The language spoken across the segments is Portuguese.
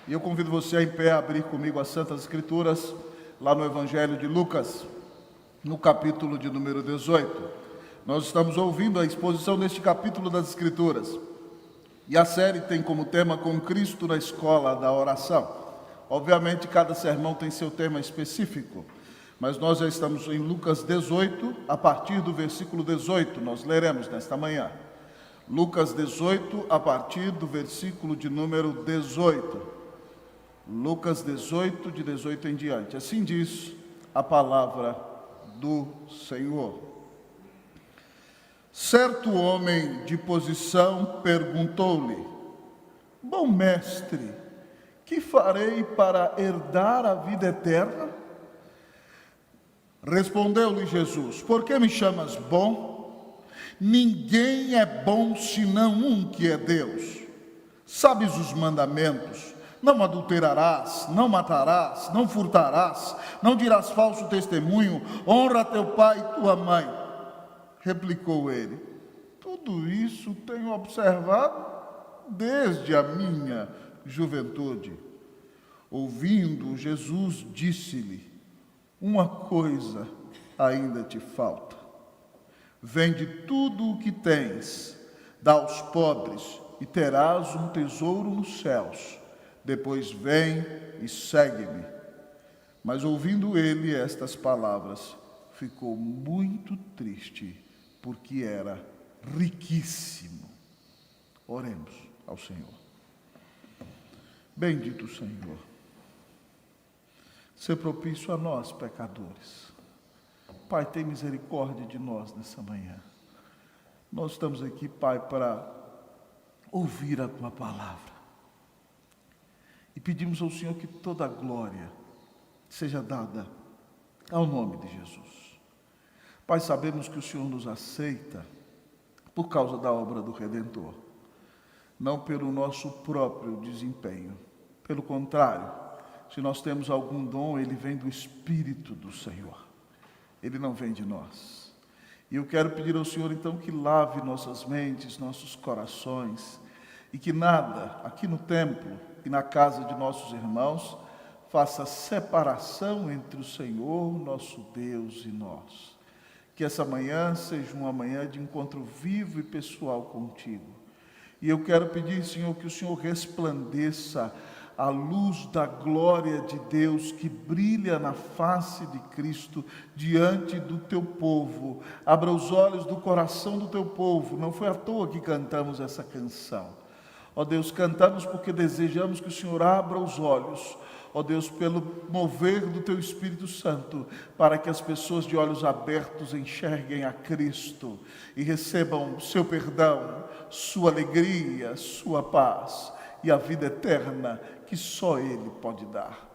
E eu convido você a em pé a abrir comigo as Santas Escrituras, lá no Evangelho de Lucas, no capítulo de número 18. Nós estamos ouvindo a exposição deste capítulo das Escrituras. E a série tem como tema Com Cristo na Escola da Oração. Obviamente, cada sermão tem seu tema específico, mas nós já estamos em Lucas 18, a partir do versículo 18, nós leremos nesta manhã. Lucas 18, a partir do versículo de número 18. Lucas 18, de 18 em diante. Assim diz a palavra do Senhor. Certo homem de posição perguntou-lhe: Bom mestre, que farei para herdar a vida eterna? Respondeu-lhe Jesus: Por que me chamas bom? Ninguém é bom senão um que é Deus. Sabes os mandamentos: não adulterarás, não matarás, não furtarás, não dirás falso testemunho, honra teu pai e tua mãe. Replicou ele: Tudo isso tenho observado desde a minha juventude. Ouvindo, Jesus disse-lhe: Uma coisa ainda te falta. Vende tudo o que tens, dá aos pobres e terás um tesouro nos céus. Depois vem e segue-me. Mas ouvindo ele estas palavras, ficou muito triste, porque era riquíssimo. Oremos ao Senhor. Bendito Senhor, ser propício a nós, pecadores. Pai, tem misericórdia de nós nessa manhã. Nós estamos aqui, Pai, para ouvir a Tua palavra. E pedimos ao Senhor que toda a glória seja dada ao nome de Jesus. Pai, sabemos que o Senhor nos aceita por causa da obra do Redentor, não pelo nosso próprio desempenho. Pelo contrário, se nós temos algum dom, ele vem do Espírito do Senhor. Ele não vem de nós. E eu quero pedir ao Senhor, então, que lave nossas mentes, nossos corações, e que nada, aqui no templo e na casa de nossos irmãos, faça separação entre o Senhor, nosso Deus, e nós. Que essa manhã seja uma manhã de encontro vivo e pessoal contigo. E eu quero pedir, Senhor, que o Senhor resplandeça a luz da glória de Deus que brilha na face de Cristo diante do teu povo. Abra os olhos do coração do teu povo. Não foi à toa que cantamos essa canção. Ó Deus, cantamos porque desejamos que o Senhor abra os olhos, ó Deus, pelo mover do Teu Espírito Santo, para que as pessoas de olhos abertos enxerguem a Cristo e recebam seu perdão, sua alegria, sua paz e a vida eterna que só Ele pode dar.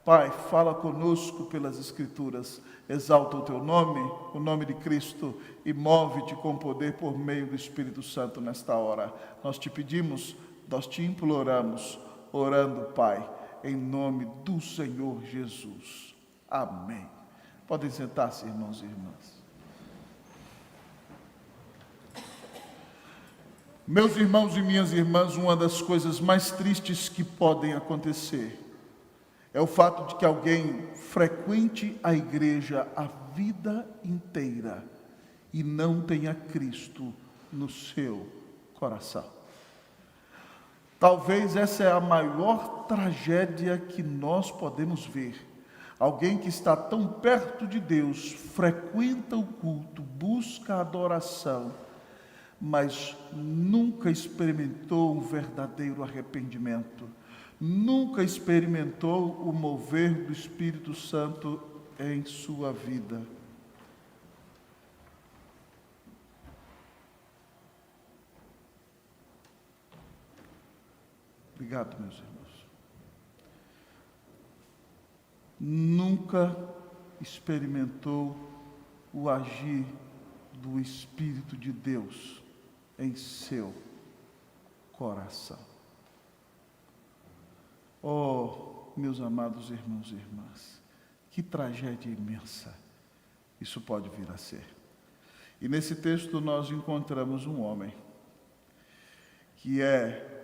Pai, fala conosco pelas Escrituras, exalta o Teu nome, o nome de Cristo, e move-te com poder por meio do Espírito Santo nesta hora. Nós te pedimos, nós te imploramos, orando, Pai, em nome do Senhor Jesus. Amém. Podem sentar-se, irmãos e irmãs. Meus irmãos e minhas irmãs, uma das coisas mais tristes que podem acontecer é o fato de que alguém frequente a igreja a vida inteira e não tenha Cristo no seu coração. Talvez essa é a maior tragédia que nós podemos ver. Alguém que está tão perto de Deus, frequenta o culto, busca a adoração, mas nunca experimentou um verdadeiro arrependimento. Nunca experimentou o mover do Espírito Santo em sua vida. Obrigado, meus irmãos. Nunca experimentou o agir do Espírito de Deus em seu coração. Oh, meus amados irmãos e irmãs, que tragédia imensa isso pode vir a ser. E nesse texto nós encontramos um homem que é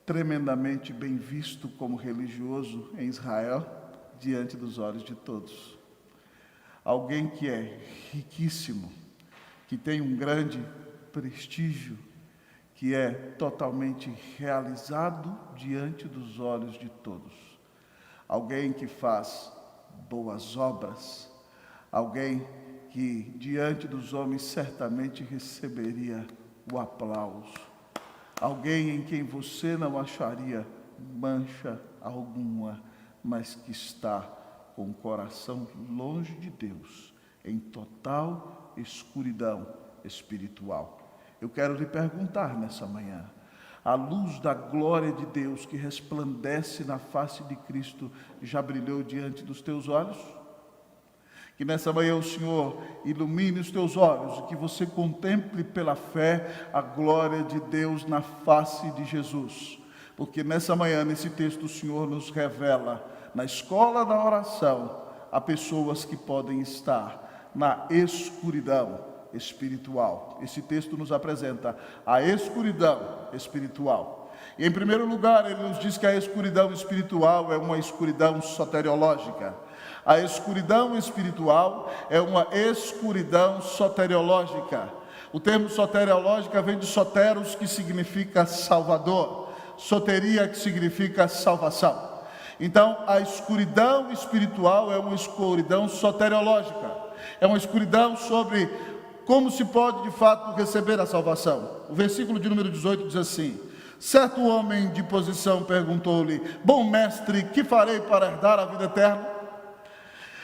tremendamente bem visto como religioso em Israel, diante dos olhos de todos. Alguém que é riquíssimo, que tem um grande prestígio, que é totalmente realizado diante dos olhos de todos. Alguém que faz boas obras, alguém que diante dos homens certamente receberia o aplauso. Alguém em quem você não acharia mancha alguma, mas que está com o coração longe de Deus, em total escuridão espiritual. Eu quero lhe perguntar nessa manhã, a luz da glória de Deus que resplandece na face de Cristo já brilhou diante dos teus olhos? Que nessa manhã o Senhor ilumine os teus olhos e que você contemple pela fé a glória de Deus na face de Jesus. Porque nessa manhã, nesse texto, o Senhor nos revela, na escola da oração, há pessoas que podem estar na escuridão espiritual. Esse texto nos apresenta a escuridão espiritual. E em primeiro lugar, ele nos diz que a escuridão espiritual é uma escuridão soteriológica. A escuridão espiritual é uma escuridão soteriológica. O termo soteriológica vem de soteros, que significa salvador, soteria, que significa salvação. Então, a escuridão espiritual é uma escuridão soteriológica, é uma escuridão sobre como se pode de fato receber a salvação. O versículo de número 18 diz assim: certo homem de posição perguntou-lhe: bom mestre, que farei para herdar a vida eterna?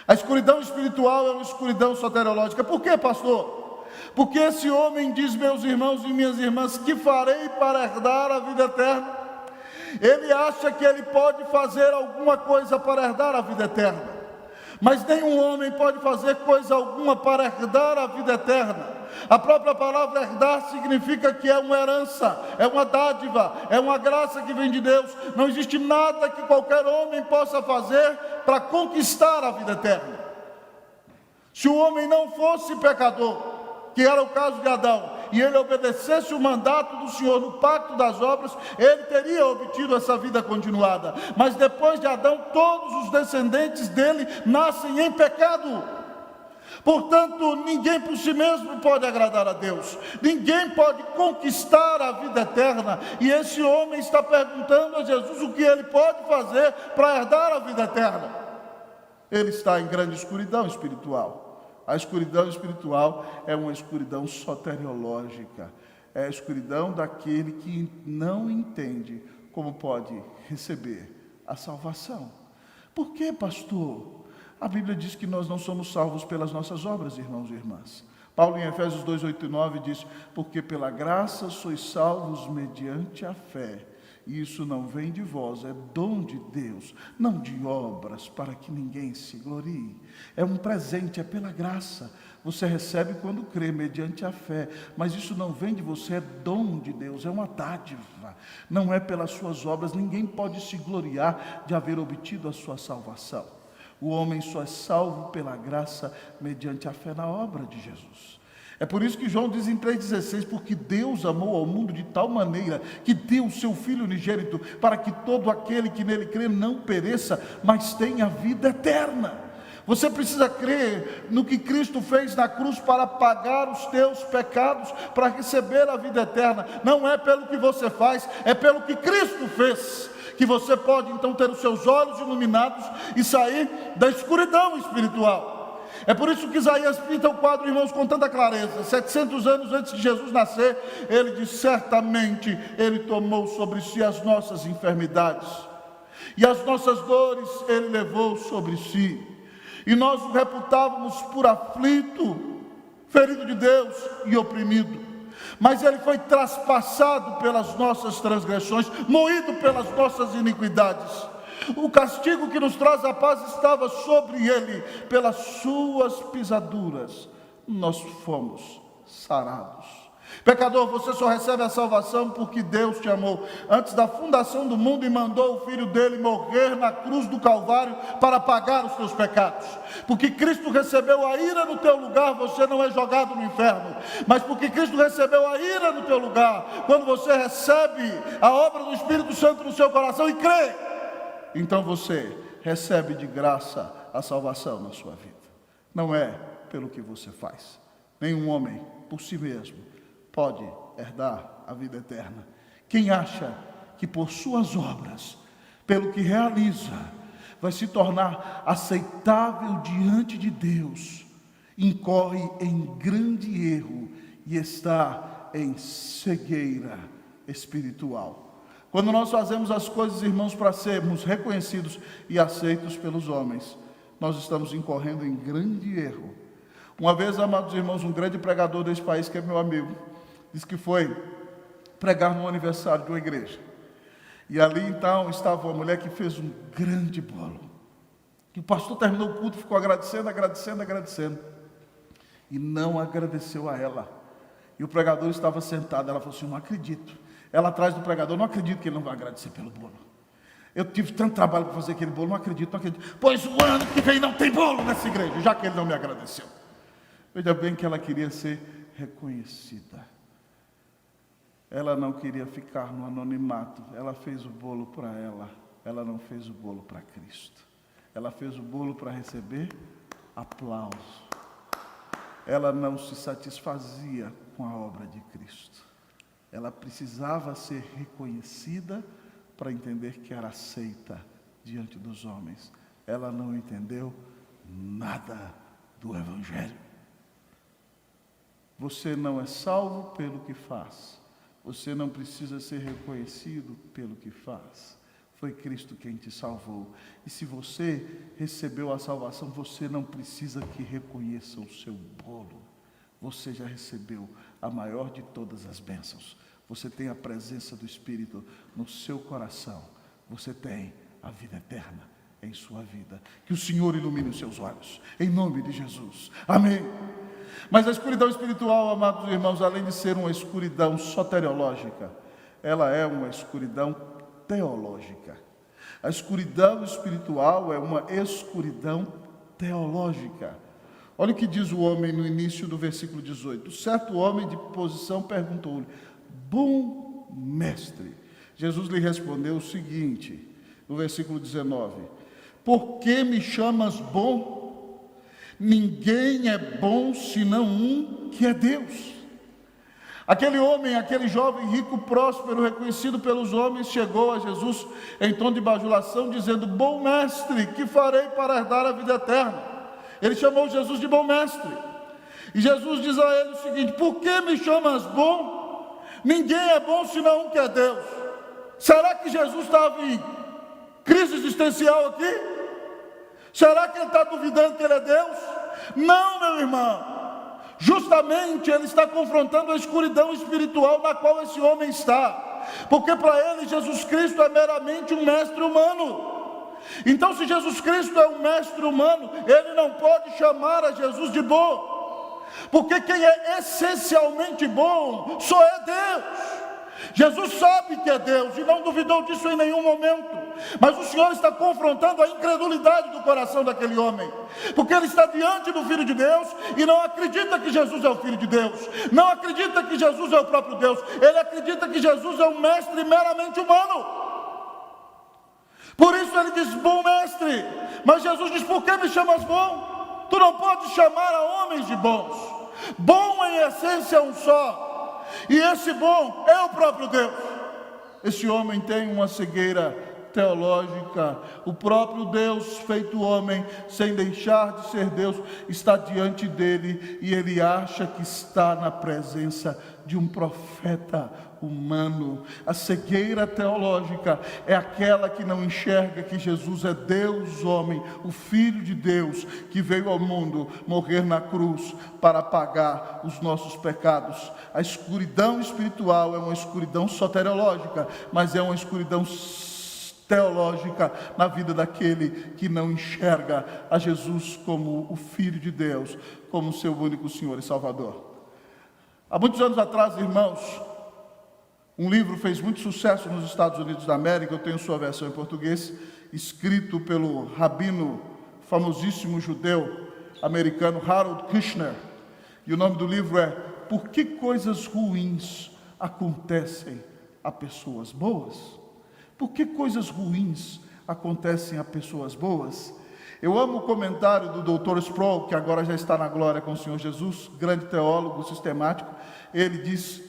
A escuridão espiritual é uma escuridão soteriológica. Por quê, pastor? Porque esse homem diz, meus irmãos e minhas irmãs, que farei para herdar a vida eterna? Ele acha que ele pode fazer alguma coisa para herdar a vida eterna, mas nenhum homem pode fazer coisa alguma para herdar a vida eterna. A própria palavra herdar significa que é uma herança, é uma dádiva, é uma graça que vem de Deus. Não existe nada que qualquer homem possa fazer para conquistar a vida eterna. Se o homem não fosse pecador, que era o caso de Adão, e ele obedecesse o mandato do Senhor no pacto das obras, ele teria obtido essa vida continuada. Mas depois de Adão, todos os descendentes dele nascem em pecado. Portanto, ninguém por si mesmo pode agradar a Deus, ninguém pode conquistar a vida eterna. E esse homem está perguntando a Jesus o que ele pode fazer para herdar a vida eterna. Ele está em grande escuridão espiritual. A escuridão espiritual é uma escuridão soteriológica, é a escuridão daquele que não entende como pode receber a salvação. Por que, pastor? A Bíblia diz que nós não somos salvos pelas nossas obras, irmãos e irmãs. Paulo em Efésios 2, 8 e 9 diz: porque pela graça sois salvos mediante a fé. E isso não vem de vós, é dom de Deus, não de obras, para que ninguém se glorie. É um presente, é pela graça. Você recebe quando crê, mediante a fé. Mas isso não vem de você, é dom de Deus, é uma dádiva. Não é pelas suas obras, ninguém pode se gloriar de haver obtido a sua salvação. O homem só é salvo pela graça, mediante a fé na obra de Jesus. É por isso que João diz em 3,16, porque Deus amou ao mundo de tal maneira que deu o seu Filho unigênito, para que todo aquele que nele crê não pereça, mas tenha vida eterna. Você precisa crer no que Cristo fez na cruz para pagar os teus pecados, para receber a vida eterna. Não é pelo que você faz, é pelo que Cristo fez, que você pode então ter os seus olhos iluminados e sair da escuridão espiritual. É por isso que Isaías pinta o quadro, irmãos, com tanta clareza. 700 anos antes de Jesus nascer, ele diz: certamente ele tomou sobre si as nossas enfermidades, e as nossas dores ele levou sobre si, e nós o reputávamos por aflito, ferido de Deus e oprimido. Mas ele foi traspassado pelas nossas transgressões, moído pelas nossas iniquidades. O castigo que nos traz a paz estava sobre ele, pelas suas pisaduras nós fomos sarados. Pecador, você só recebe a salvação porque Deus te amou antes da fundação do mundo e mandou o Filho dele morrer na cruz do Calvário para pagar os teus pecados. Porque Cristo recebeu a ira no teu lugar, você não é jogado no inferno. Mas porque Cristo recebeu a ira no teu lugar, quando você recebe a obra do Espírito Santo no seu coração e crê, então você recebe de graça a salvação na sua vida. Não é pelo que você faz. Nenhum homem por si mesmo pode herdar a vida eterna. Quem acha que por suas obras, pelo que realiza, vai se tornar aceitável diante de Deus, incorre em grande erro e está em cegueira espiritual. Quando nós fazemos as coisas, irmãos, para sermos reconhecidos e aceitos pelos homens, nós estamos incorrendo em grande erro. Uma vez, amados irmãos, um grande pregador desse país, que é meu amigo, disse que foi pregar no aniversário de uma igreja. E ali então estava uma mulher que fez um grande bolo. E o pastor terminou o culto, ficou agradecendo. E não agradeceu a ela. E o pregador estava sentado, ela falou assim: não acredito. Ela atrás do pregador: não acredito que ele não vai agradecer pelo bolo. Eu tive tanto trabalho para fazer aquele bolo, não acredito. Pois o ano que vem não tem bolo nessa igreja, já que ele não me agradeceu. Veja bem que ela queria ser reconhecida. Ela não queria ficar no anonimato. Ela fez o bolo para ela. Ela não fez o bolo para Cristo. Ela fez o bolo para receber aplauso. Ela não se satisfazia com a obra de Cristo. Ela precisava ser reconhecida para entender que era aceita diante dos homens. Ela não entendeu nada do Evangelho. Você não é salvo pelo que faz. Você não precisa ser reconhecido pelo que faz. Foi Cristo quem te salvou. E se você recebeu a salvação, você não precisa que reconheça o seu bolo. Você já recebeu a maior de todas as bênçãos. Você tem a presença do Espírito no seu coração. Você tem a vida eterna em sua vida. Que o Senhor ilumine os seus olhos. Em nome de Jesus. Amém. Mas a escuridão espiritual, amados irmãos, além de ser uma escuridão soteriológica, ela é uma escuridão teológica. A escuridão espiritual é uma escuridão teológica. Olha o que diz o homem no início do versículo 18. Certo homem de posição perguntou-lhe: bom mestre. Jesus lhe respondeu o seguinte, no versículo 19: por que me chamas bom? Ninguém é bom senão um, que é Deus. Aquele homem, aquele jovem rico, próspero, reconhecido pelos homens, chegou a Jesus em tom de bajulação, dizendo: bom mestre, que farei para herdar a vida eterna? Ele chamou Jesus de bom mestre. E Jesus diz a ele o seguinte: por que me chamas bom? Ninguém é bom senão um, que é Deus. Será que Jesus estava em crise existencial aqui? Será que ele está duvidando que ele é Deus? Não, meu irmão. Justamente ele está confrontando a escuridão espiritual na qual esse homem está. Porque para ele Jesus Cristo é meramente um mestre humano. Então, se Jesus Cristo é um mestre humano, ele não pode chamar a Jesus de bom. Porque quem é essencialmente bom só é Deus. Jesus sabe que é Deus e não duvidou disso em nenhum momento. Mas o Senhor está confrontando a incredulidade do coração daquele homem, porque ele está diante do Filho de Deus e não acredita que Jesus é o Filho de Deus, não acredita que Jesus é o próprio Deus. Ele acredita que Jesus é um mestre meramente humano. Por isso ele diz: bom mestre. Mas Jesus diz: por que me chamas bom? Tu não podes chamar a homens de bons. Bom em essência é um só, e esse bom é o próprio Deus. Esse homem tem uma cegueira teológica. O próprio Deus feito homem, sem deixar de ser Deus, está diante dele e ele acha que está na presença de um profeta humano. A cegueira teológica é aquela que não enxerga que Jesus é Deus homem, o Filho de Deus, que veio ao mundo morrer na cruz para pagar os nossos pecados. A escuridão espiritual é uma escuridão soteriológica, mas é uma escuridão teológica na vida daquele que não enxerga a Jesus como o Filho de Deus, como seu único Senhor e Salvador. Há muitos anos atrás, irmãos, um livro fez muito sucesso nos Estados Unidos da América, eu tenho sua versão em português, escrito pelo rabino famosíssimo judeu americano Harold Kushner. E o nome do livro é Por que coisas ruins acontecem a pessoas boas? Por que coisas ruins acontecem a pessoas boas? Eu amo o comentário do Dr. Sproul, que agora já está na glória com o Senhor Jesus, grande teólogo sistemático. Ele diz,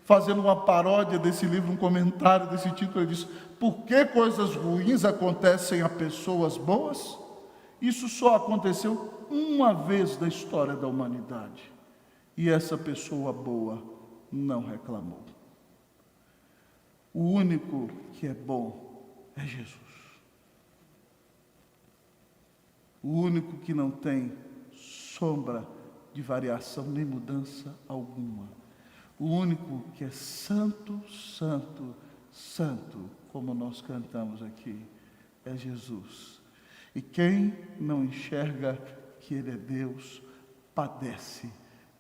fazendo uma paródia desse livro, um comentário desse título, ele diz: por que coisas ruins acontecem a pessoas boas? Isso só aconteceu uma vez na história da humanidade. E essa pessoa boa não reclamou. O único que é bom é Jesus. O único que não tem sombra de variação nem mudança alguma. O único que é santo, santo, santo, como nós cantamos aqui, é Jesus. E quem não enxerga que Ele é Deus, padece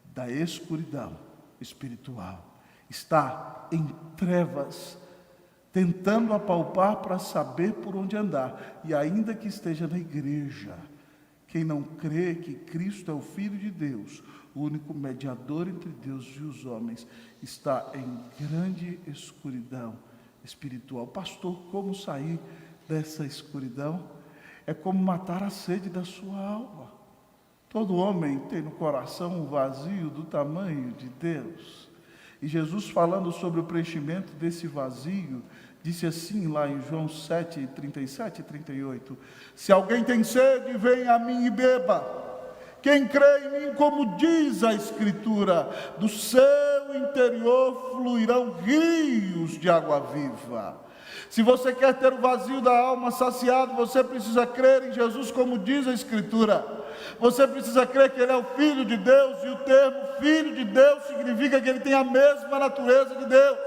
da escuridão espiritual. Está em trevas, tentando apalpar para saber por onde andar. E ainda que esteja na igreja, quem não crê que Cristo é o Filho de Deus, o único mediador entre Deus e os homens, está em grande escuridão espiritual. Pastor, como sair dessa escuridão? É como matar a sede da sua alma. Todo homem tem no coração um vazio do tamanho de Deus. E Jesus, falando sobre o preenchimento desse vazio, disse assim lá em João 7, 37 e 38, se alguém tem sede, venha a mim e beba. Quem crê em mim, como diz a Escritura, do seu interior fluirão rios de água viva. Se você quer ter o vazio da alma saciado, você precisa crer em Jesus, como diz a Escritura. Você precisa crer que Ele é o Filho de Deus, e o termo Filho de Deus significa que Ele tem a mesma natureza de Deus.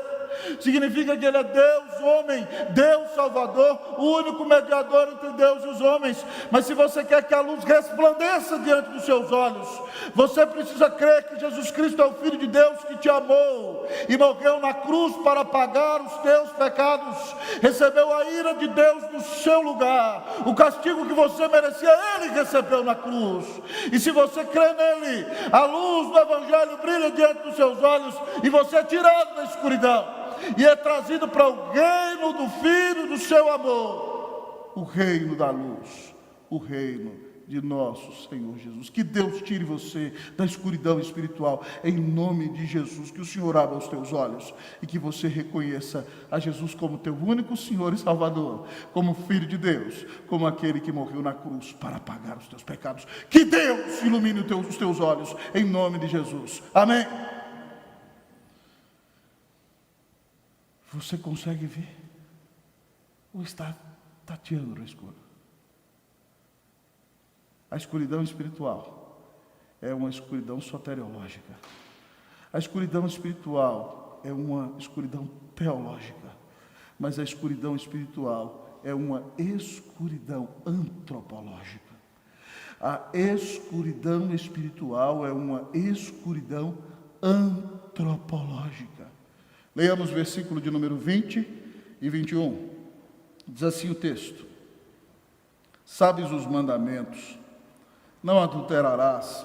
Significa que Ele é Deus, homem, Deus Salvador, o único mediador entre Deus e os homens. Mas se você quer que a luz resplandeça diante dos seus olhos, você precisa crer que Jesus Cristo é o Filho de Deus que te amou e morreu na cruz para pagar os teus pecados, recebeu a ira de Deus no seu lugar, o castigo que você merecia, Ele recebeu na cruz. E se você crê nele, a luz do Evangelho brilha diante dos seus olhos e você é tirado da escuridão e é trazido para o reino do Filho do seu amor, o reino da luz, o reino de nosso Senhor Jesus. Que Deus tire você da escuridão espiritual, em nome de Jesus. Que o Senhor abra os teus olhos e que você reconheça a Jesus como teu único Senhor e Salvador, como Filho de Deus, como aquele que morreu na cruz para pagar os teus pecados. Que Deus ilumine os teus olhos, em nome de Jesus. Amém. Você consegue ver? Ou está tateando no escuro? A escuridão espiritual é uma escuridão soteriológica. A escuridão espiritual é uma escuridão teológica. Mas a escuridão espiritual é uma escuridão antropológica. A escuridão espiritual é uma escuridão antropológica. Leiamos o versículo de número 20 e 21. Diz assim o texto: sabes os mandamentos: não adulterarás,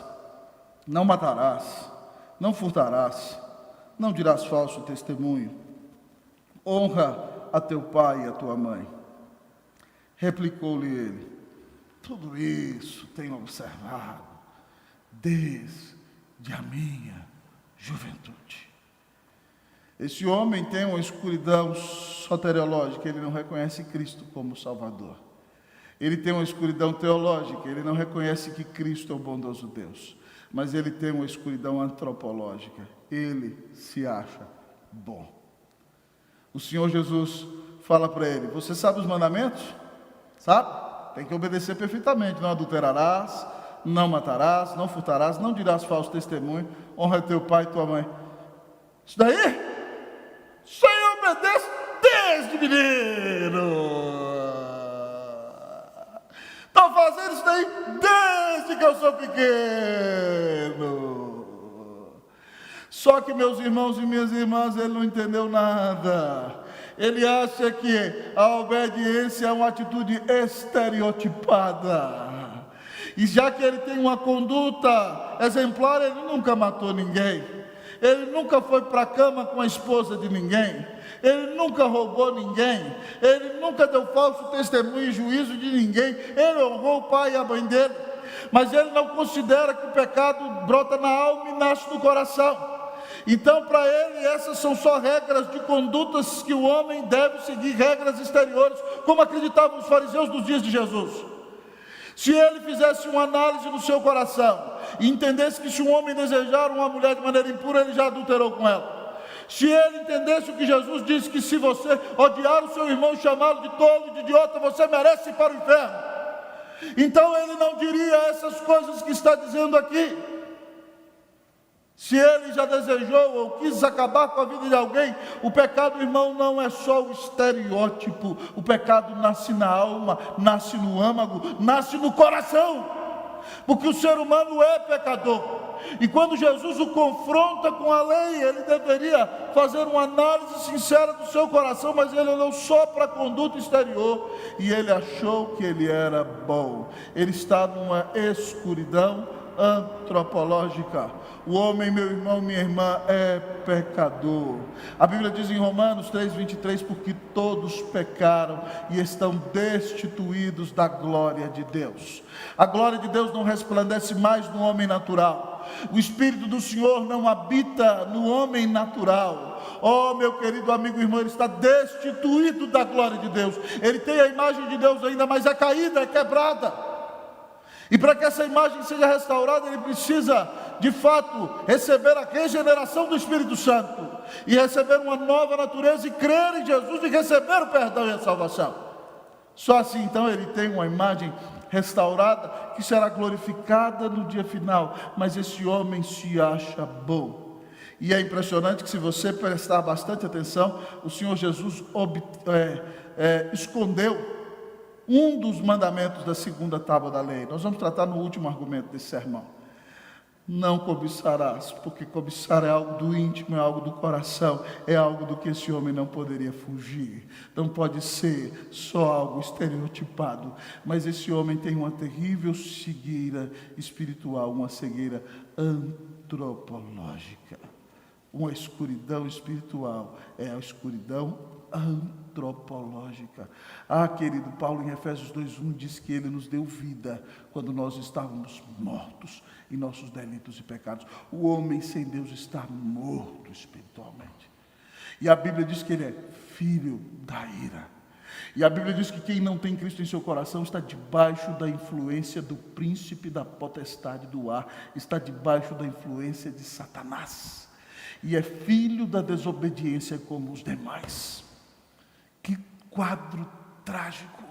não matarás, não furtarás, não dirás falso testemunho, honra a teu pai e a tua mãe. Replicou-lhe ele: tudo isso tenho observado desde a minha juventude. Esse homem tem uma escuridão soteriológica, ele não reconhece Cristo como Salvador. Ele tem uma escuridão teológica, ele não reconhece que Cristo é o bondoso Deus. Mas ele tem uma escuridão antropológica, ele se acha bom. O Senhor Jesus fala para ele: você sabe os mandamentos? Sabe? Tem que obedecer perfeitamente. Não adulterarás, não matarás, não furtarás, não dirás falso testemunho, honra teu pai e tua mãe. Isso daí, isso aí obedece desde menino. Estou fazendo isso daí desde que eu sou pequeno. Só que, meus irmãos e minhas irmãs, ele não entendeu nada. Ele acha que a obediência é uma atitude estereotipada. E já que ele tem uma conduta exemplar, ele nunca matou ninguém. Ele nunca foi para a cama com a esposa de ninguém. Ele nunca roubou ninguém. Ele nunca deu falso testemunho em juízo de ninguém. Ele honrou o pai e a mãe dele. Mas ele não considera que o pecado brota na alma e nasce no coração. Então, para ele, essas são só regras de condutas que o homem deve seguir, regras exteriores, como acreditavam os fariseus dos dias de Jesus. Se ele fizesse uma análise no seu coração e entendesse que se um homem desejar uma mulher de maneira impura, ele já adulterou com ela. Se ele entendesse o que Jesus disse, que se você odiar o seu irmão e chamá-lo de tolo, de idiota, você merece ir para o inferno. Então ele não diria essas coisas que está dizendo aqui. Se ele já desejou ou quis acabar com a vida de alguém, o pecado, irmão, não é só o estereótipo. O pecado nasce na alma, nasce no âmago, nasce no coração. Porque o ser humano é pecador. E quando Jesus o confronta com a lei, ele deveria fazer uma análise sincera do seu coração, mas ele olhou só para a conduta exterior e ele achou que ele era bom. Ele está numa escuridão antropológica. O homem, meu irmão, minha irmã, é pecador. A Bíblia diz em Romanos 3:23, porque todos pecaram e estão destituídos da glória de Deus. A glória de Deus não resplandece mais no homem natural. O Espírito do Senhor não habita no homem natural. Oh, meu querido amigo e irmão, ele está destituído da glória de Deus. Ele tem a imagem de Deus ainda, mas é caída, é quebrada. E para que essa imagem seja restaurada, ele precisa, de fato, receber a regeneração do Espírito Santo. E receber uma nova natureza e crer em Jesus e receber o perdão e a salvação. Só assim, então, ele tem uma imagem restaurada que será glorificada no dia final. Mas esse homem se acha bom. E é impressionante que, se você prestar bastante atenção, o Senhor Jesus escondeu um dos mandamentos da segunda tábua da lei. Nós vamos tratar no último argumento desse sermão. Não cobiçarás, porque cobiçar é algo do íntimo, é algo do coração, é algo do que esse homem não poderia fugir. Não pode ser só algo estereotipado, mas esse homem tem uma terrível cegueira espiritual, uma cegueira antropológica. Uma escuridão espiritual é a escuridão antropológica. Querido, Paulo em Efésios 2:1 diz que ele nos deu vida quando nós estávamos mortos em nossos delitos e pecados. O homem sem Deus está morto espiritualmente. E a Bíblia diz que ele é filho da ira. E a Bíblia diz que quem não tem Cristo em seu coração está debaixo da influência do príncipe da potestade do ar, está debaixo da influência de Satanás. E é filho da desobediência como os demais. Que quadro trágico.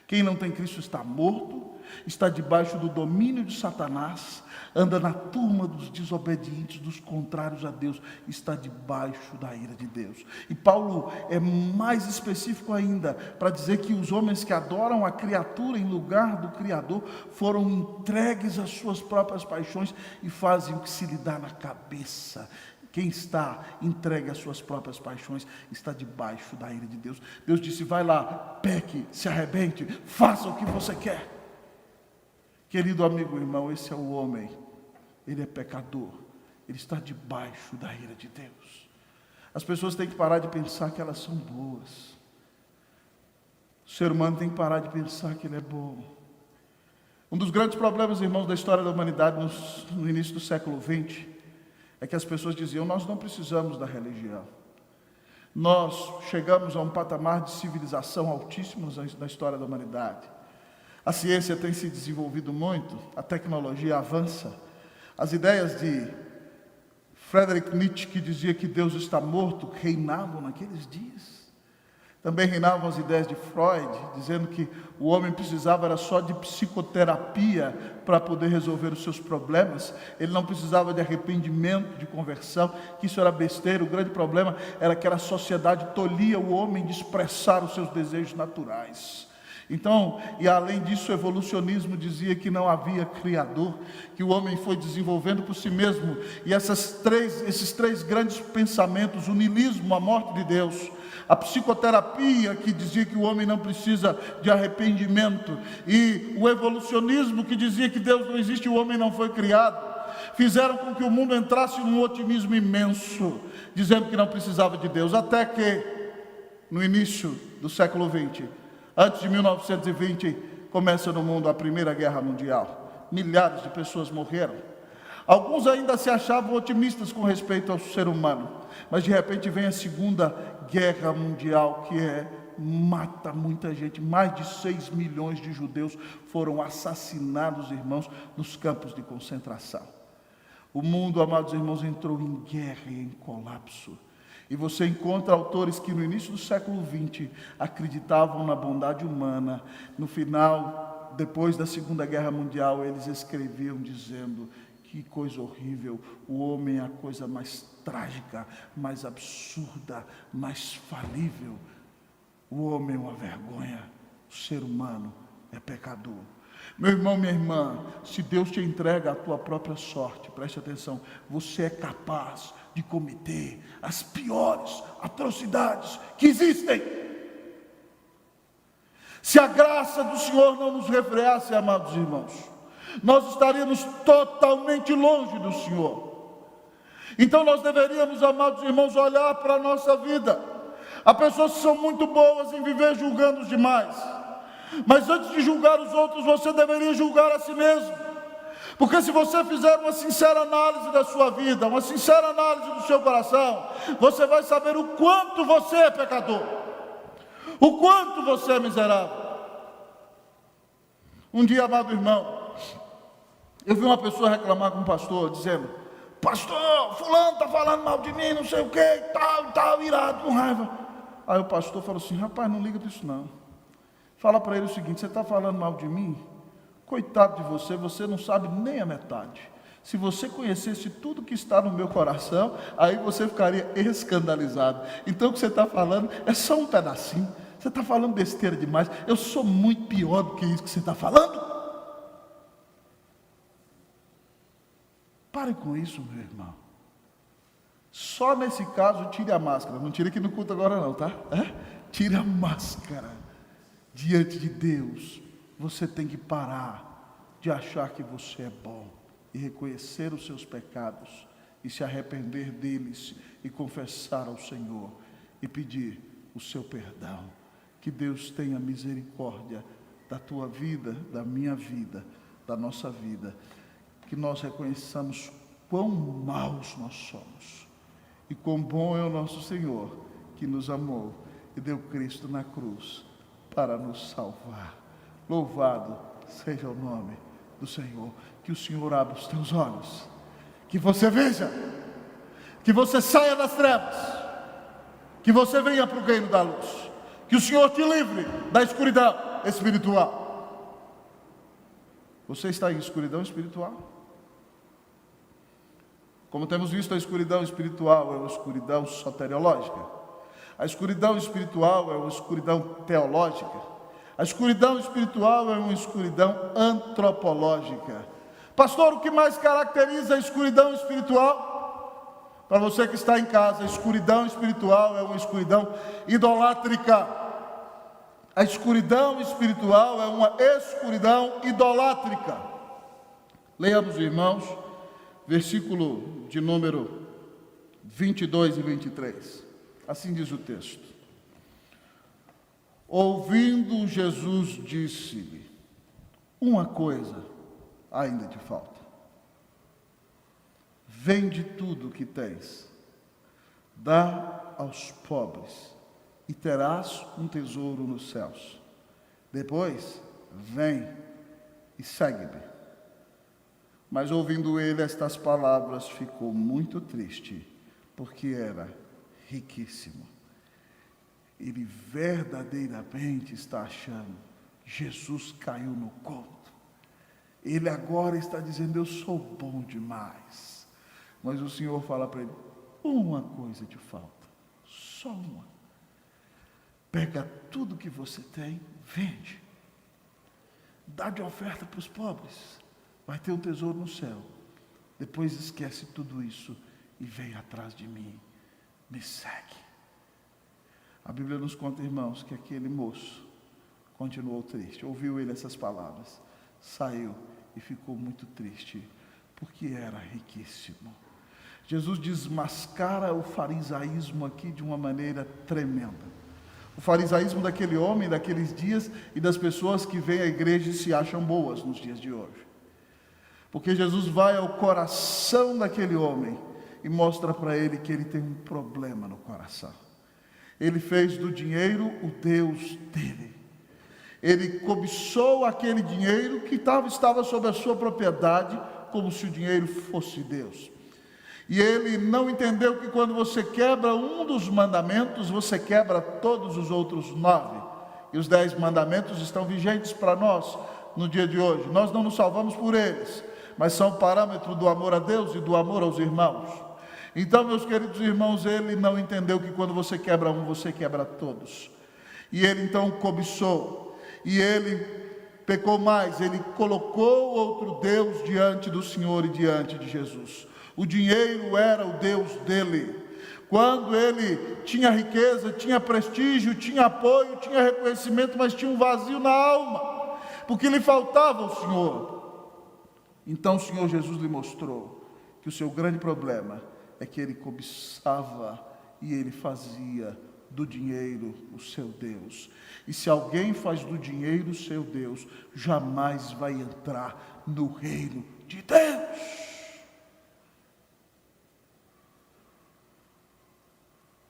Quem não tem Cristo está morto, está debaixo do domínio de Satanás, anda na turma dos desobedientes, dos contrários a Deus, está debaixo da ira de Deus. E Paulo é mais específico ainda, para dizer que os homens que adoram a criatura em lugar do Criador, foram entregues às suas próprias paixões e fazem o que se lhe dá na cabeça. Quem está entregue às suas próprias paixões está debaixo da ira de Deus. Deus disse: vai lá, peque, se arrebente, faça o que você quer. Querido amigo e irmão, esse é o homem. Ele é pecador. Ele está debaixo da ira de Deus. As pessoas têm que parar de pensar que elas são boas. O ser humano tem que parar de pensar que ele é bom. Um dos grandes problemas, irmãos, da história da humanidade no início do século XX é que as pessoas diziam: nós não precisamos da religião. Nós chegamos a um patamar de civilização altíssimo na história da humanidade. A ciência tem se desenvolvido muito, a tecnologia avança. As ideias de Friedrich Nietzsche, que dizia que Deus está morto, reinavam naqueles dias. Também reinavam as ideias de Freud, dizendo que o homem precisava era só de psicoterapia para poder resolver os seus problemas. Ele não precisava de arrependimento, de conversão, que isso era besteira. O grande problema era que a sociedade tolhia o homem de expressar os seus desejos naturais. Então, e além disso, o evolucionismo dizia que não havia criador, que o homem foi desenvolvendo por si mesmo. E esses três grandes pensamentos, o niilismo, a morte de Deus, a psicoterapia, que dizia que o homem não precisa de arrependimento, e o evolucionismo, que dizia que Deus não existe e o homem não foi criado, fizeram com que o mundo entrasse num otimismo imenso, dizendo que não precisava de Deus, até que, no início do século XX, antes de 1920, começa no mundo a Primeira Guerra Mundial. Milhares de pessoas morreram. Alguns ainda se achavam otimistas com respeito ao ser humano, mas de repente vem a Segunda Guerra Mundial, que mata muita gente. Mais de 6 milhões de judeus foram assassinados, irmãos, nos campos de concentração. O mundo, amados irmãos, entrou em guerra e em colapso. E você encontra autores que no início do século XX acreditavam na bondade humana. No final, depois da Segunda Guerra Mundial, eles escreviam dizendo: que coisa horrível, o homem é a coisa mais trágica, mais absurda, mais falível. O homem é uma vergonha, o ser humano é pecador. Meu irmão, minha irmã, se Deus te entrega a tua própria sorte, preste atenção, você é capaz de cometer as piores atrocidades que existem. Se a graça do Senhor não nos refreasse, amados irmãos, nós estaríamos totalmente longe do Senhor. Então nós deveríamos, amados irmãos, olhar para a nossa vida. Há pessoas que são muito boas em viver julgando os demais, mas antes de julgar os outros, você deveria julgar a si mesmo. Porque se você fizer uma sincera análise da sua vida, uma sincera análise do seu coração, você vai saber o quanto você é pecador, o quanto você é miserável. Um dia, amado irmão, eu vi uma pessoa reclamar com um pastor, dizendo: pastor, fulano está falando mal de mim, não sei o que, e tal, irado, com raiva. Aí o pastor falou assim: rapaz, não liga para isso não. Fala para ele o seguinte: você está falando mal de mim? Coitado de você, você não sabe nem a metade. Se você conhecesse tudo que está no meu coração, aí você ficaria escandalizado. Então o que você está falando é só um pedacinho. Você está falando besteira demais. Eu sou muito pior do que isso que você está falando. Pare com isso, meu irmão. Só nesse caso, tire a máscara. Não tire aqui no culto agora não, tá? Tire a máscara. Diante de Deus, você tem que parar de achar que você é bom e reconhecer os seus pecados e se arrepender deles e confessar ao Senhor e pedir o seu perdão. Que Deus tenha misericórdia da tua vida, da minha vida, da nossa vida. Que nós reconheçamos quão maus nós somos e quão bom é o nosso Senhor, que nos amou e deu Cristo na cruz para nos salvar. Louvado seja o nome do Senhor. Que o Senhor abra os teus olhos, que você veja, que você saia das trevas, que você venha para o reino da luz, que o Senhor te livre da escuridão espiritual. Você está em escuridão espiritual? Como temos visto, a escuridão espiritual é uma escuridão soteriológica. A escuridão espiritual é uma escuridão teológica. A escuridão espiritual é uma escuridão antropológica. Pastor, o que mais caracteriza a escuridão espiritual? Para você que está em casa, a escuridão espiritual é uma escuridão idolátrica. A escuridão espiritual é uma escuridão idolátrica. Leamos, irmãos, versículo de número 22 e 23. Assim diz o texto: ouvindo, Jesus disse-lhe: uma coisa ainda te falta. Vende tudo o que tens, dá aos pobres, e terás um tesouro nos céus. Depois, vem e segue-me. Mas ouvindo ele estas palavras, ficou muito triste, porque era riquíssimo. Ele verdadeiramente está achando: Jesus caiu no conto. Ele agora está dizendo: eu sou bom demais. Mas o Senhor fala para ele: uma coisa te falta, só uma. Pega tudo que você tem, vende dá de oferta para os pobres, vai ter um tesouro no céu. Depois esquece tudo isso e vem atrás de mim, me segue. A Bíblia nos conta, irmãos, que aquele moço continuou triste. Ouviu ele essas palavras, saiu e ficou muito triste, porque era riquíssimo. Jesus desmascara o farisaísmo aqui de uma maneira tremenda. O farisaísmo daquele homem, daqueles dias, e das pessoas que vêm à igreja e se acham boas nos dias de hoje. Porque Jesus vai ao coração daquele homem e mostra para ele que ele tem um problema no coração. Ele fez do dinheiro o Deus dele. Ele cobiçou aquele dinheiro que estava sob a sua propriedade, como se o dinheiro fosse Deus. E ele não entendeu que quando você quebra um dos mandamentos, você quebra todos os outros 9. E os 10 mandamentos estão vigentes para nós no dia de hoje. Nós não nos salvamos por eles, mas são parâmetro do amor a Deus e do amor aos irmãos. Então, meus queridos irmãos, ele não entendeu que quando você quebra um, você quebra todos. E ele então cobiçou, e ele pecou mais, ele colocou outro Deus diante do Senhor e diante de Jesus. O dinheiro era o Deus dele. Quando ele tinha riqueza, tinha prestígio, tinha apoio, tinha reconhecimento, mas tinha um vazio na alma, porque lhe faltava o Senhor. Então o Senhor Jesus lhe mostrou que o seu grande problema é que ele cobiçava e ele fazia do dinheiro o seu Deus. E se alguém faz do dinheiro o seu Deus, jamais vai entrar no reino de Deus.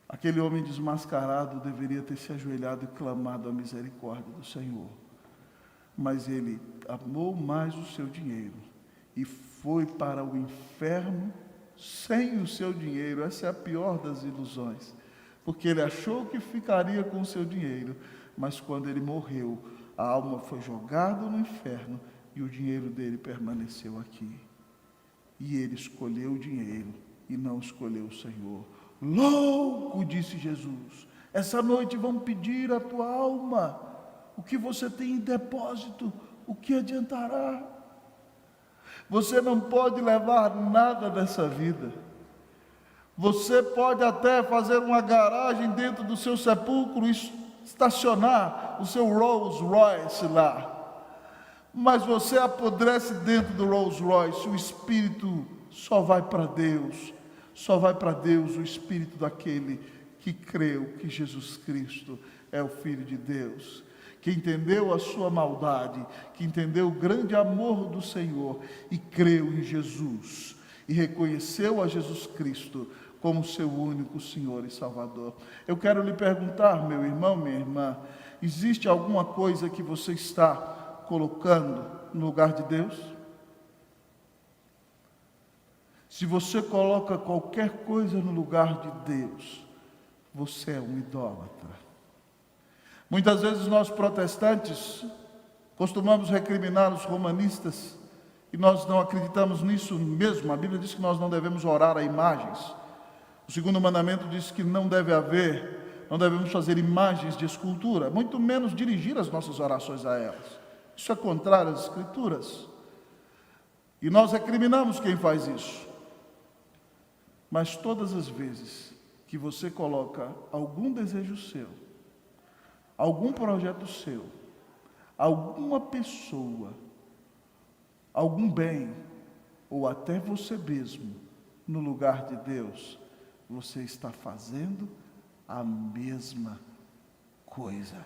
Aquele homem desmascarado deveria ter se ajoelhado e clamado a misericórdia do Senhor. Mas ele amou mais o seu dinheiro e foi para o inferno sem o seu dinheiro. Essa é a pior das ilusões. Porque ele achou que ficaria com o seu dinheiro, mas quando ele morreu, a alma foi jogada no inferno e o dinheiro dele permaneceu aqui. E ele escolheu o dinheiro e não escolheu o Senhor. Louco, disse Jesus, essa noite vão pedir a tua alma. O que você tem em depósito, o que adiantará? Você não pode levar nada dessa vida. Você pode até fazer uma garagem dentro do seu sepulcro e estacionar o seu Rolls Royce lá. Mas você apodrece dentro do Rolls Royce, o espírito só vai para Deus. Só vai para Deus o espírito daquele que creu que Jesus Cristo é o Filho de Deus, que entendeu a sua maldade, que entendeu o grande amor do Senhor e creu em Jesus e reconheceu a Jesus Cristo como seu único Senhor e Salvador. Eu quero lhe perguntar, meu irmão, minha irmã, existe alguma coisa que você está colocando no lugar de Deus? Se você coloca qualquer coisa no lugar de Deus, você é um idólatra. Muitas vezes nós protestantes costumamos recriminar os romanistas e nós não acreditamos nisso mesmo. A Bíblia diz que nós não devemos orar a imagens. O segundo mandamento diz que não devemos fazer imagens de escultura, muito menos dirigir as nossas orações a elas. Isso é contrário às Escrituras. E nós recriminamos quem faz isso. Mas todas as vezes que você coloca algum desejo seu, algum projeto seu, alguma pessoa, algum bem, ou até você mesmo, no lugar de Deus, você está fazendo a mesma coisa.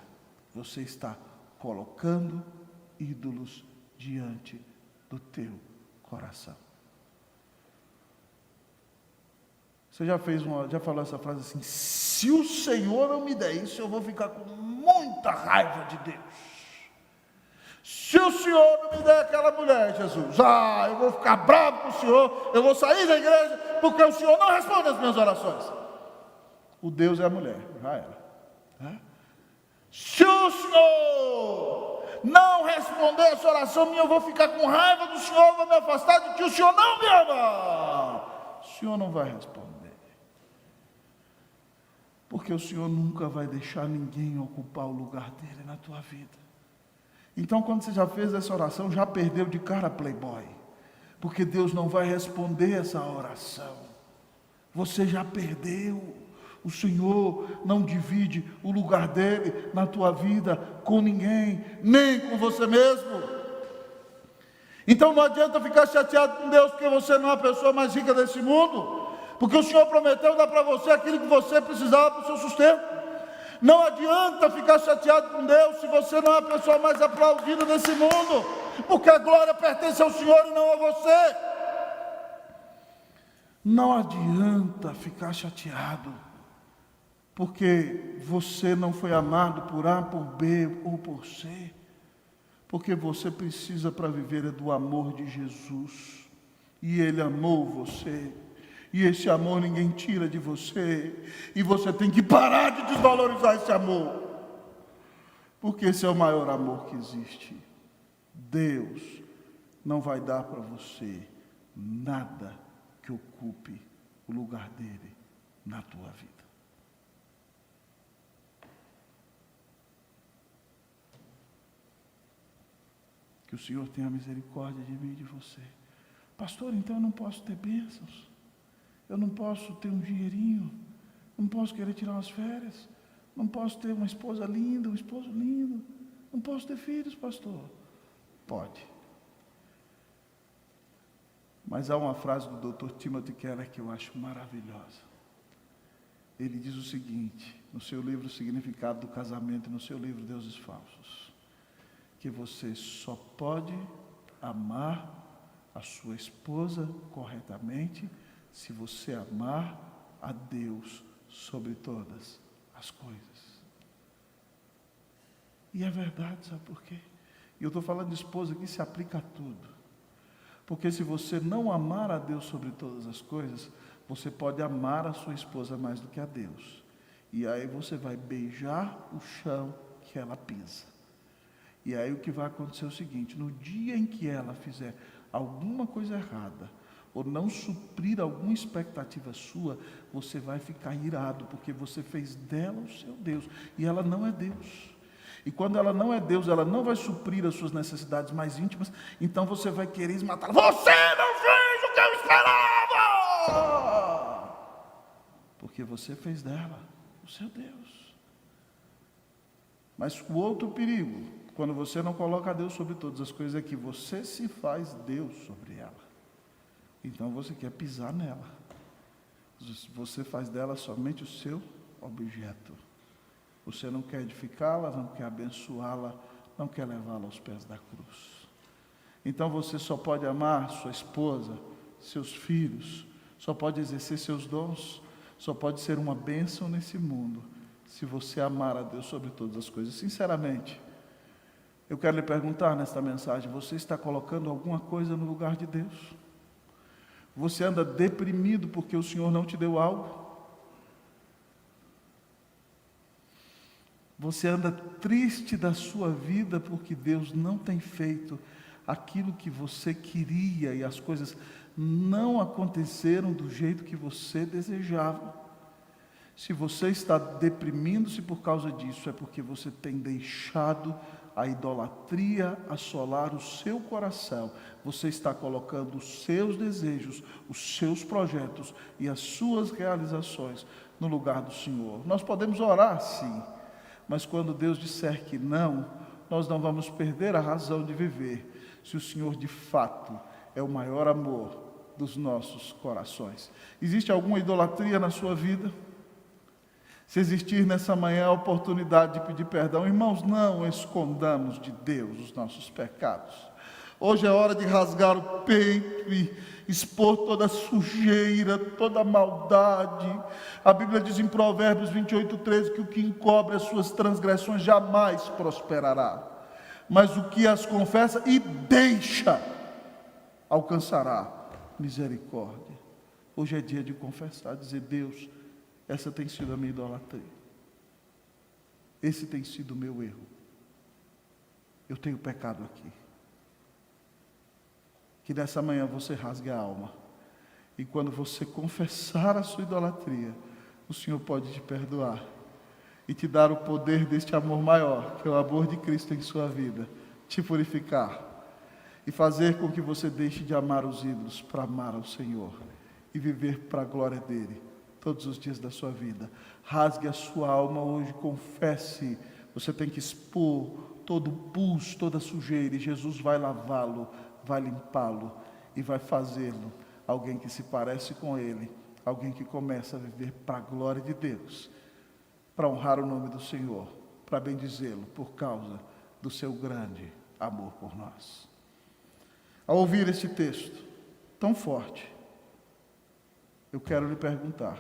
Você está colocando ídolos diante do teu coração. Você já falou essa frase assim: se o Senhor não me der isso, eu vou ficar com muita raiva de Deus. Se o Senhor não me der aquela mulher, Jesus, eu vou ficar bravo com o Senhor, eu vou sair da igreja, porque o Senhor não responde as minhas orações. O Deus é a mulher, já era. Se o Senhor não responder essa oração minha, eu vou ficar com raiva do Senhor, vou me afastar de ti, o Senhor não me ama. O Senhor não vai responder. Porque o Senhor nunca vai deixar ninguém ocupar o lugar dele na tua vida. Então, quando você já fez essa oração, já perdeu de cara, playboy. Porque Deus não vai responder essa oração. Você já perdeu. O Senhor não divide o lugar dele na tua vida com ninguém, nem com você mesmo. Então não adianta ficar chateado com Deus porque você não é a pessoa mais rica desse mundo, porque o Senhor prometeu dar para você aquilo que você precisava para o seu sustento. Não adianta ficar chateado com Deus se você não é a pessoa mais aplaudida desse mundo, porque a glória pertence ao Senhor e não a você. Não adianta ficar chateado porque você não foi amado por A, por B ou por C, porque você precisa para viver é do amor de Jesus, e Ele amou você, e esse amor ninguém tira de você, e você tem que parar de desvalorizar esse amor, porque esse é o maior amor que existe. Deus não vai dar para você nada que ocupe o lugar dele na tua vida. Que o Senhor tenha misericórdia de mim e de você. Pastor, então eu não posso ter bênçãos, eu não posso ter um dinheirinho, não posso querer tirar umas férias, não posso ter uma esposa linda, um esposo lindo, não posso ter filhos, pastor. Pode. Mas há uma frase do Dr. Timothy Keller que eu acho maravilhosa. Ele diz o seguinte, no seu livro Significado do Casamento e no seu livro Deuses Falsos, que você só pode amar a sua esposa corretamente se você amar a Deus sobre todas as coisas. E é verdade, sabe por quê? E eu estou falando de esposa aqui, se aplica a tudo. Porque se você não amar a Deus sobre todas as coisas, você pode amar a sua esposa mais do que a Deus. E aí você vai beijar o chão que ela pisa. E aí o que vai acontecer é o seguinte, no dia em que ela fizer alguma coisa errada, ou não suprir alguma expectativa sua, você vai ficar irado, porque você fez dela o seu Deus, e ela não é Deus. E quando ela não é Deus, ela não vai suprir as suas necessidades mais íntimas, então você vai querer esmatá-la. Você não fez o que eu esperava! Porque você fez dela o seu Deus. Mas o outro perigo, quando você não coloca Deus sobre todas as coisas, é que você se faz Deus sobre ela. Então você quer pisar nela. Você faz dela somente o seu objeto. Você não quer edificá-la, não quer abençoá-la, não quer levá-la aos pés da cruz. Então você só pode amar sua esposa, seus filhos, só pode exercer seus dons, só pode ser uma bênção nesse mundo, se você amar a Deus sobre todas as coisas. Sinceramente, eu quero lhe perguntar nesta mensagem, você está colocando alguma coisa no lugar de Deus? Você anda deprimido porque o Senhor não te deu algo? Você anda triste da sua vida porque Deus não tem feito aquilo que você queria e as coisas não aconteceram do jeito que você desejava? Se você está deprimindo-se por causa disso, é porque você tem deixado a idolatria assolar o seu coração. Você está colocando os seus desejos, os seus projetos e as suas realizações no lugar do Senhor. Nós podemos orar, sim, mas quando Deus disser que não, nós não vamos perder a razão de viver, se o Senhor de fato é o maior amor dos nossos corações. Existe alguma idolatria na sua vida? Se existir nessa manhã a oportunidade de pedir perdão, irmãos, não escondamos de Deus os nossos pecados. Hoje é hora de rasgar o peito e expor toda a sujeira, toda a maldade. A Bíblia diz em Provérbios 28:13 que o que encobre as suas transgressões jamais prosperará, mas o que as confessa e deixa alcançará misericórdia. Hoje é dia de confessar, dizer: Deus, essa tem sido a minha idolatria. Esse tem sido o meu erro. Eu tenho pecado aqui. Que nessa manhã você rasgue a alma. E quando você confessar a sua idolatria, o Senhor pode te perdoar. E te dar o poder deste amor maior, que é o amor de Cristo em sua vida, te purificar e fazer com que você deixe de amar os ídolos para amar ao Senhor e viver para a glória dele todos os dias da sua vida. Rasgue a sua alma hoje, confesse. Você tem que expor todo o pus, toda a sujeira, e Jesus vai lavá-lo, vai limpá-lo e vai fazê-lo alguém que se parece com ele, alguém que começa a viver para a glória de Deus, para honrar o nome do Senhor, para bendizê-lo por causa do seu grande amor por nós. Ao ouvir esse texto tão forte, eu quero lhe perguntar: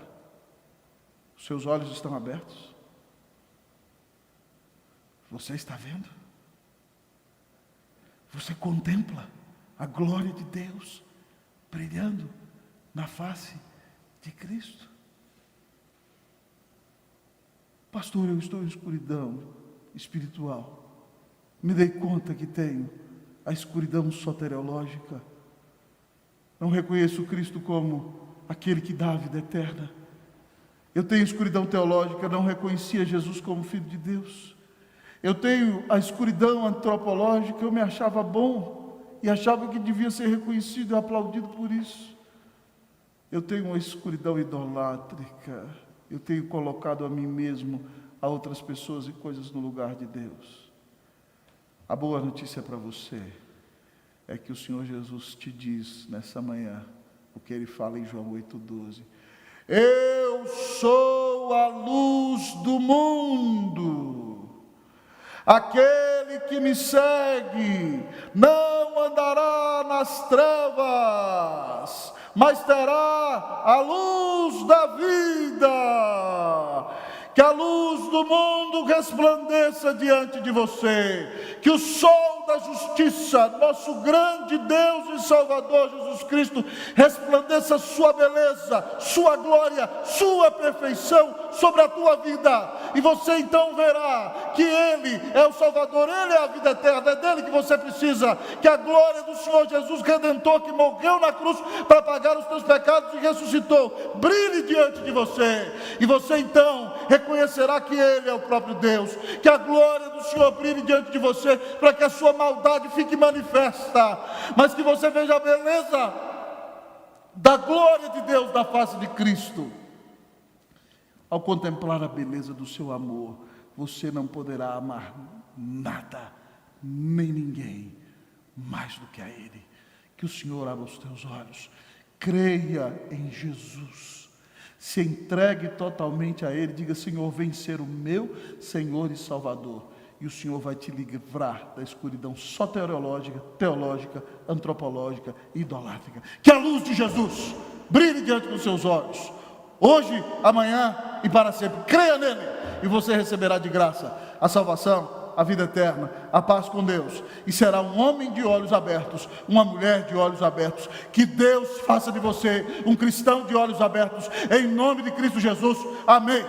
os seus olhos estão abertos? Você está vendo? Você contempla a glória de Deus brilhando na face de Cristo? Pastor, eu estou em escuridão espiritual. Me dei conta que tenho a escuridão soteriológica. Não reconheço Cristo como aquele que dá a vida eterna. Eu tenho escuridão teológica, não reconhecia Jesus como Filho de Deus. Eu tenho a escuridão antropológica, eu me achava bom e achava que devia ser reconhecido e aplaudido por isso. Eu tenho uma escuridão idolátrica, eu tenho colocado a mim mesmo, a outras pessoas e coisas no lugar de Deus. A boa notícia para você é que o Senhor Jesus te diz nessa manhã o que ele fala em João 8,12. Eu sou a luz do mundo. Aquele que me segue não andará nas trevas, mas terá a luz da vida. Que a luz do mundo resplandeça diante de você, que o sol da justiça, nosso grande Deus e Salvador Jesus Cristo, resplandeça sua beleza, sua glória, sua perfeição sobre a tua vida, e você então verá que Ele é o Salvador, Ele é a vida eterna, é dele que você precisa, que a glória do Senhor Jesus Redentor, que morreu na cruz para pagar os teus pecados e ressuscitou, brilhe diante de você, e você então reconhecerá que Ele é o próprio Deus, que a glória do Senhor brilhe diante de você, para que a sua maldade fique manifesta, mas que você veja a beleza da glória de Deus na face de Cristo. Ao contemplar a beleza do seu amor, você não poderá amar nada, nem ninguém, mais do que a Ele. Que o Senhor abra os teus olhos, creia em Jesus, se entregue totalmente a Ele, diga: Senhor, vem ser o meu Senhor e Salvador, e o Senhor vai te livrar da escuridão soteriológica, teológica, antropológica e idolátrica. Que a luz de Jesus brilhe diante dos seus olhos, hoje, amanhã e para sempre. Creia nele e você receberá de graça a salvação, a vida eterna, a paz com Deus, e será um homem de olhos abertos, uma mulher de olhos abertos. Que Deus faça de você um cristão de olhos abertos, em nome de Cristo Jesus, amém.